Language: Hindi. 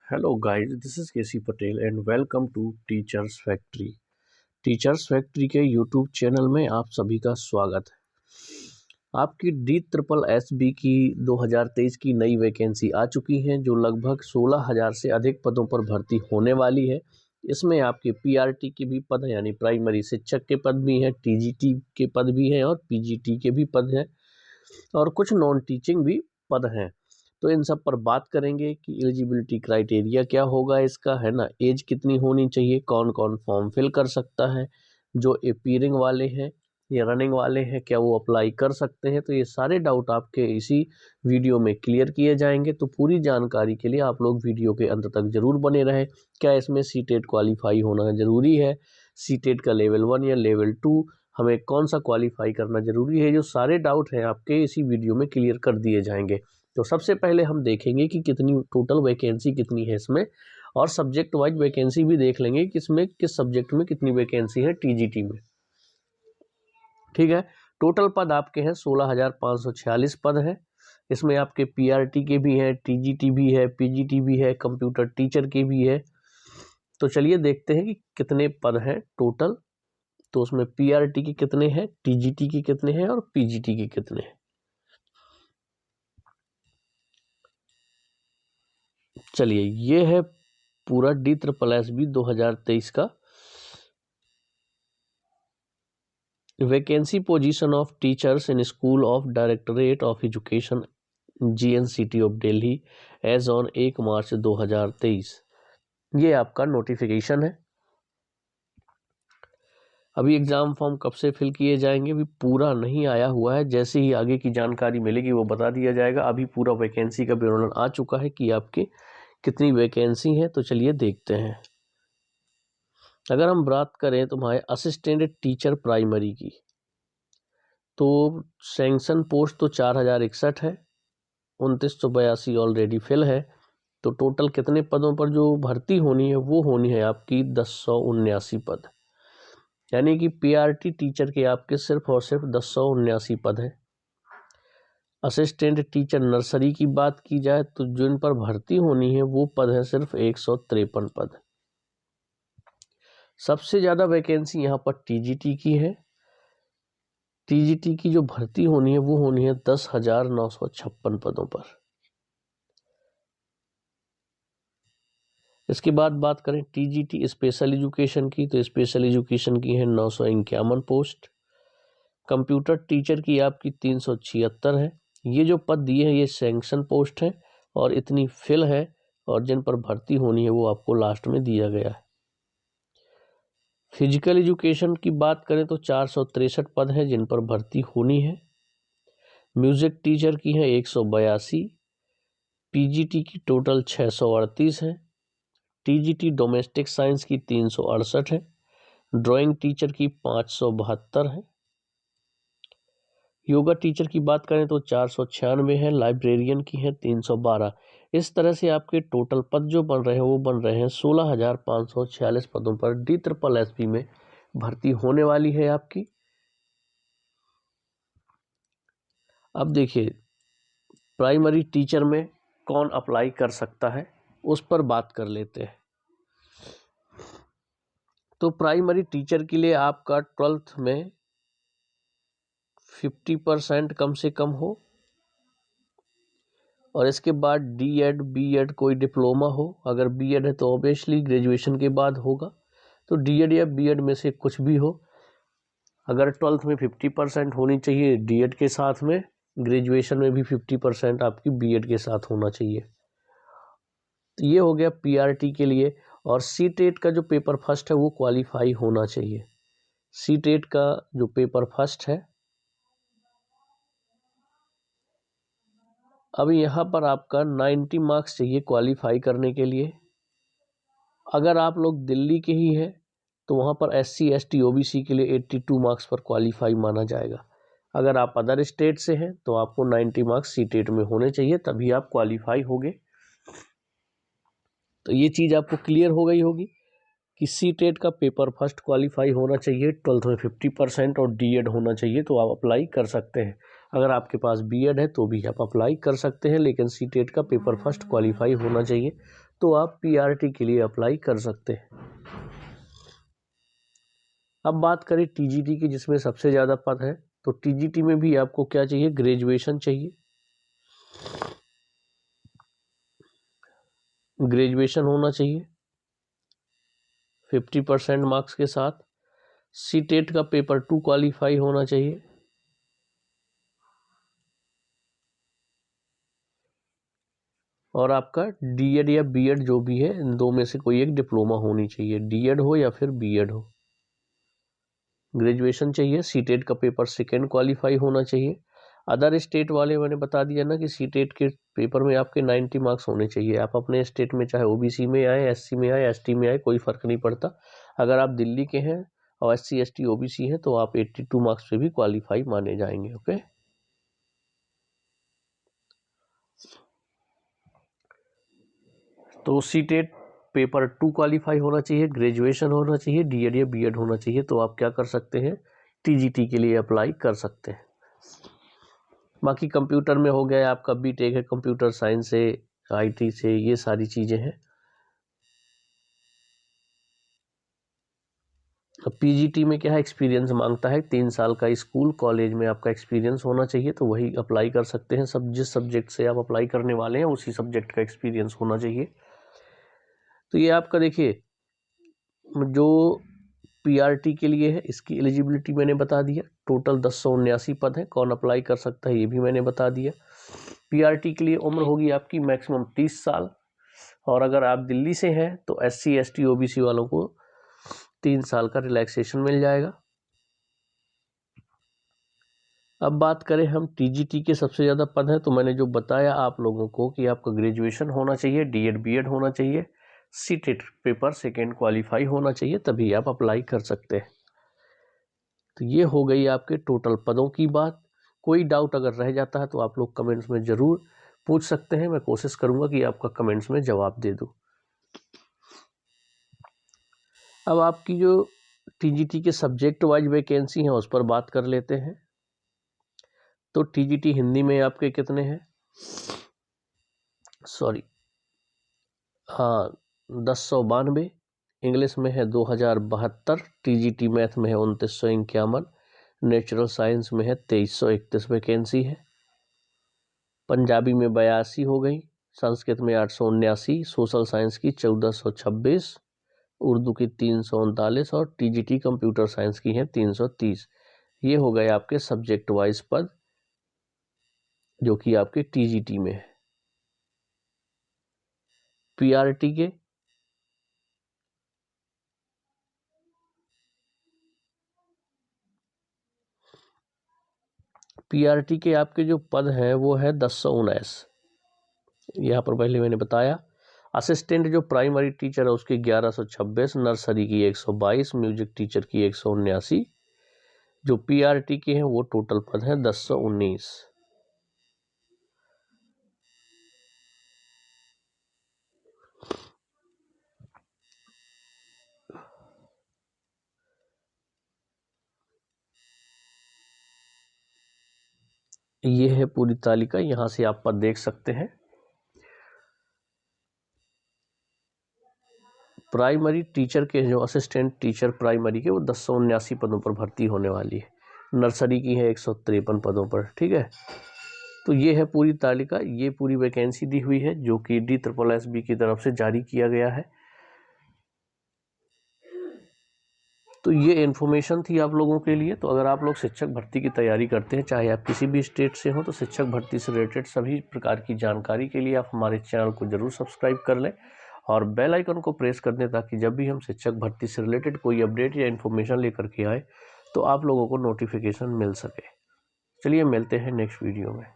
Hello guys, this is KC Patel and welcome to Teachers Factory। Teachers factory के यूट्यूब चैनल में आप सभी का स्वागत है। आपकी DSSB की 2023 की नई वैकेंसी आ चुकी है जो लगभग 16,000 से अधिक पदों पर भर्ती होने वाली है। इसमें आपके PRT के भी पद हैं, यानी प्राइमरी शिक्षक के पद भी हैं, TGT के पद भी हैं और PGT के भी पद हैं और कुछ नॉन टीचिंग भी पद हैं। तो इन सब पर बात करेंगे कि एलिजिबिलिटी क्राइटेरिया क्या होगा इसका, है ना, एज कितनी होनी चाहिए, कौन कौन फॉर्म फिल कर सकता है, जो अपीयरिंग वाले हैं या रनिंग वाले हैं क्या वो अप्लाई कर सकते हैं। तो ये सारे डाउट आपके इसी वीडियो में क्लियर किए जाएंगे। तो पूरी जानकारी के लिए आप लोग वीडियो के अंत तक जरूर बने रहें। क्या इसमें सीटेट क्वालिफाई होना ज़रूरी है, सीटेट का लेवल 1 या लेवल 2 हमें कौन सा क्वालिफाई करना ज़रूरी है, जो सारे डाउट हैं आपके इसी वीडियो में क्लियर कर दिए जाएंगे। तो सबसे पहले हम देखेंगे कि कितनी टोटल वैकेंसी कितनी है इसमें, और सब्जेक्ट वाइज वैकेंसी भी देख लेंगे कि इसमें किस सब्जेक्ट में कितनी वैकेंसी है TGT में। ठीक है, टोटल पद आपके हैं 16,546 पद हैं। इसमें आपके PRT के भी हैं, TGT भी है, PGT भी है, कंप्यूटर टीचर के भी है। तो चलिए देखते हैं कि कितने पद हैं टोटल। तो उसमें PRT के कितने हैं, TGT के कितने हैं और PGT के कितने हैं। चलिए, ये है पूरा DSSB 2023 का vacancy position of teachers in school of directorate of education GNCT of Delhi as on 1 March 2023। ये आपका नोटिफिकेशन है। अभी एग्ज़ाम फॉर्म कब से फिल किए जाएंगे अभी पूरा नहीं आया हुआ है, जैसे ही आगे की जानकारी मिलेगी वो बता दिया जाएगा। अभी पूरा वैकेंसी का विवरण आ चुका है कि आपकी कितनी वैकेंसी है। तो चलिए देखते हैं। अगर हम बात करें तो हमारे असिस्टेंट टीचर प्राइमरी की, तो सैंक्शन पोस्ट तो 4,061 है, 2,982 ऑलरेडी फिल है। तो टोटल कितने पदों पर जो भर्ती होनी है वो होनी है आपकी 1079 पद, यानी कि PRT टीचर के आपके सिर्फ और सिर्फ 1079 पद हैं। असिस्टेंट टीचर नर्सरी की बात की जाए तो जिन पर भर्ती होनी है वो पद है सिर्फ 153 पद। सबसे ज़्यादा वैकेंसी यहाँ पर TGT की है। TGT की जो भर्ती होनी है वो होनी है 10,956 पदों पर। इसके बाद बात करें TGT स्पेशल एजुकेशन की, तो स्पेशल एजुकेशन की है 951 पोस्ट। कंप्यूटर टीचर की आपकी 376 है। ये जो पद दिए हैं ये सैंक्शन पोस्ट है और इतनी फिल है, और जिन पर भर्ती होनी है वो आपको लास्ट में दिया गया है। फिजिकल एजुकेशन की बात करें तो 463 पद हैं जिन पर भर्ती होनी है। म्यूजिक टीचर की है 182, PGT की टोटल 638 है, TGT डोमेस्टिक साइंस की 368 है, ड्राइंग टीचर की 572 है। योगा टीचर की बात करें तो 496 है, लाइब्रेरियन की है 312। इस तरह से आपके टोटल पद जो बन रहे हैं वो बन रहे हैं 16,546 पदों पर DSSB में भर्ती होने वाली है आपकी। अब देखिए प्राइमरी टीचर में कौन अप्लाई कर सकता है उस पर बात कर लेते हैं। तो प्राइमरी टीचर के लिए आपका 12th में 50% कम से कम हो, और इसके बाद D.Ed B.Ed कोई डिप्लोमा हो। अगर B.Ed है तो ऑब्वियसली ग्रेजुएशन के बाद होगा, तो D.Ed या B.Ed में से कुछ भी हो। अगर 12th में 50% होनी चाहिए D.Ed के साथ में, ग्रेजुएशन में भी 50% आपकी B.Ed के साथ होना चाहिए। तो ये हो गया PRT के लिए। और CTET का जो पेपर फर्स्ट है वो क्वालिफाई होना चाहिए। CTET का जो पेपर फर्स्ट है, अब यहाँ पर आपका 90 मार्क्स चाहिए क्वालिफाई करने के लिए। अगर आप लोग दिल्ली के ही हैं तो वहाँ पर SC ST OBC के लिए 82 मार्क्स पर क्वालिफाई माना जाएगा। अगर आप अदर स्टेट से हैं तो आपको 90 मार्क्स CTET में होने चाहिए, तभी आप क्वालिफाई होगे। तो ये चीज़ आपको क्लियर हो गई होगी कि CTET का पेपर फर्स्ट क्वालिफाई होना चाहिए, 12th में 50% और D.Ed होना चाहिए, तो आप अप्लाई कर सकते हैं। अगर आपके पास B.Ed है तो भी आप अप्लाई कर सकते हैं, लेकिन CTET का पेपर फर्स्ट क्वालिफाई होना चाहिए। तो आप पीआरटी के लिए अप्लाई कर सकते हैं। अब बात करें टीजीटी की, जिसमें सबसे ज़्यादा पद है, तो टीजीटी में भी आपको क्या चाहिए, ग्रेजुएशन चाहिए। ग्रेजुएशन होना चाहिए 50% मार्क्स के साथ। सीटेट का पेपर 2 क्वालिफाई होना चाहिए। और आपका डीएड या बीएड जो भी है, इन दो में से कोई एक डिप्लोमा होनी चाहिए, डीएड हो या फिर बीएड हो। ग्रेजुएशन चाहिए, सीटेट का पेपर 2nd क्वालिफाई होना चाहिए। अदर स्टेट वाले मैंने बता दिया ना कि सीटेट के पेपर में आपके 90 मार्क्स होने चाहिए। आप अपने स्टेट में चाहे ओबीसी में आए, एससी में आए, एसटी में आए, कोई फर्क नहीं पड़ता। अगर आप दिल्ली के हैं और एससी एसटी ओबीसी हैं तो आप 82 मार्क्स पे भी क्वालिफाई माने जाएंगे। ओके, तो सीटेट पेपर 2 क्वालिफाई होना चाहिए, ग्रेजुएशन होना चाहिए, डीएड या बीएड होना चाहिए, तो आप क्या कर सकते हैं, टीजीटी के लिए अप्लाई कर सकते हैं। बाकी कंप्यूटर में हो गया आपका बीटेक है, कंप्यूटर साइंस से, आईटी से, ये सारी चीज़ें हैं। पीजीटी में क्या है, एक्सपीरियंस मांगता है, 3 साल का स्कूल कॉलेज में आपका एक्सपीरियंस होना चाहिए, तो वही अप्लाई कर सकते हैं। सब जिस सब्जेक्ट से आप अप्लाई करने वाले हैं उसी सब्जेक्ट का एक्सपीरियंस होना चाहिए। तो ये आपका देखिए जो पीआरटी के लिए है, इसकी एलिजिबिलिटी मैंने बता दिया। टोटल 1079 पद हैं, कौन अप्लाई कर सकता है ये भी मैंने बता दिया। पीआरटी के लिए उम्र होगी आपकी मैक्सिमम 30 साल, और अगर आप दिल्ली से हैं तो एससी एसटी ओबीसी वालों को 3 साल का रिलैक्सेशन मिल जाएगा। अब बात करें हम टीजीटी के सबसे ज़्यादा पद हैं, तो मैंने जो बताया आप लोगों को कि आपका ग्रेजुएशन होना चाहिए, डीएड बीएड होना चाहिए, सीटेट पेपर 2nd क्वालिफाई होना चाहिए, तभी आप अप्लाई कर सकते हैं। तो ये हो गई आपके टोटल पदों की बात। कोई डाउट अगर रह जाता है तो आप लोग कमेंट्स में ज़रूर पूछ सकते हैं, मैं कोशिश करूँगा कि आपका कमेंट्स में जवाब दे दूँ। अब आपकी जो टीजीटी के सब्जेक्ट वाइज वैकेंसी हैं उस पर बात कर लेते हैं। तो टीजीटी हिंदी में आपके कितने हैं, सॉरी, हाँ 1092, इंग्लिश में है 2072, टीजीटी मैथ में है 2951, नेचुरल साइंस में है 2331 वैकेंसी है, पंजाबी में 82 हो गई, संस्कृत में 879, सोशल साइंस की 1426, उर्दू की 339 और टीजीटी कंप्यूटर साइंस की हैं 330। ये हो गए आपके सब्जेक्ट वाइज पद जो कि आपके टीजीटी में है। पीआरटी के आपके जो पद हैं वो है 1019। यहाँ पर पहले मैंने बताया। असिस्टेंट जो प्राइमरी टीचर है उसकी 1126, नर्सरी की 122, म्यूजिक टीचर की 179। जो पीआरटी के हैं वो टोटल पद हैं 1019। ये है पूरी तालिका, यहाँ से आप पद देख सकते हैं। प्राइमरी टीचर के जो असिस्टेंट टीचर प्राइमरी के वो 1079 पदों पर भर्ती होने वाली है, नर्सरी की है 153 पदों पर। ठीक है, तो ये है पूरी तालिका, ये पूरी वैकेंसी दी हुई है जो कि DSSB की तरफ से जारी किया गया है। तो ये इन्फॉर्मेशन थी आप लोगों के लिए। तो अगर आप लोग शिक्षक भर्ती की तैयारी करते हैं, चाहे आप किसी भी स्टेट से हो, तो शिक्षक भर्ती से रिलेटेड सभी प्रकार की जानकारी के लिए आप हमारे चैनल को ज़रूर सब्सक्राइब कर लें और बेल आइकन को प्रेस कर दें, ताकि जब भी हम शिक्षक भर्ती से रिलेटेड कोई अपडेट या इन्फॉर्मेशन लेकर के आए तो आप लोगों को नोटिफिकेशन मिल सके। चलिए मिलते हैं नेक्स्ट वीडियो में।